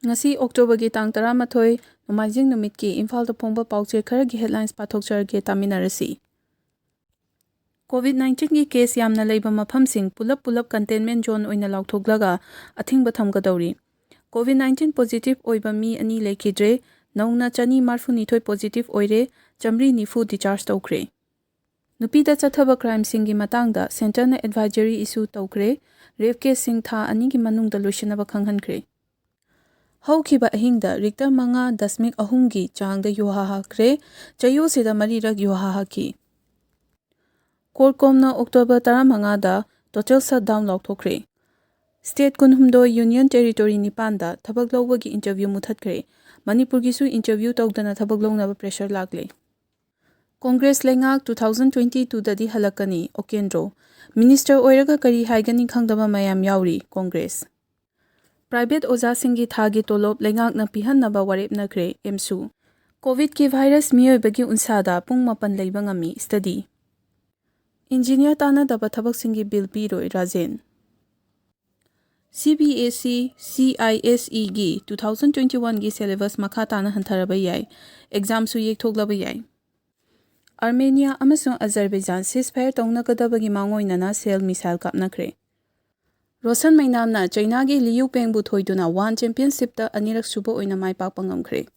ngasi October-gi tang 13 nomaijing numitki Imphal-da phongba pauche kharagi headlines pathokcharge taminarasi. COVID-19 gi case yamna leiba maphamsing pulap containment zone oina lauthoglaga athingba thamgadawri. COVID-19 positive oiba mi ani lekhidre naungna chani marfunithoi positive oire chamri nifu discharge tawkhre. Nupida chathaba crime singi matangda center na advisory issue tawkhre, rape case sing tha ani gi manungda loishanaba khanghankhre. Haukiba ahingda Richter 5.3 gi changda yuhahakre, chayo sida marirak yuhahaki. Korkomna October 15 da total shutdown lauthokre. State kunhumdo Union Territory Nipanda thabak lawbagi interview muthatkre. Manipur gisu interview tawdana thabak lawnaba pressure lagle. Congress lengak 2022 dadi halakani Okendro. Minister oiraga kari haigani khangdaba mayam yauri Congress. Private oza singi thagi tolop lengak na pihannaba warepnakre emsu. COVID ki virus miyoibagi unsada pung 8 leiba ngami study. Engineer tana daba thabak singi bill piroi Rajen. CBSC CISE gi 2021 gi syllabus makha tana hantharaba yai. Exam su yekthoglaba yai. Armenia amasung Azerbaijan ceasefire tawnagadabagi mangoinana sel missile kapnakre. Rosan Mainamna China gi Liu Pengbu thoiduna One Championship ta anirak suba oina maipakpa ngamkhre.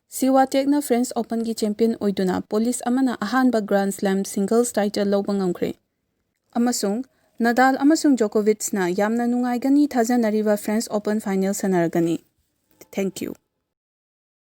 Siwa Tekna French Open gi champion oiduna police amana ahanba Grand Slam singles title lawba ngamkhre. Amasung Nadal amasung Djokovic na yamna nungaigani thajanariba French Open final sanaragani. Thank you.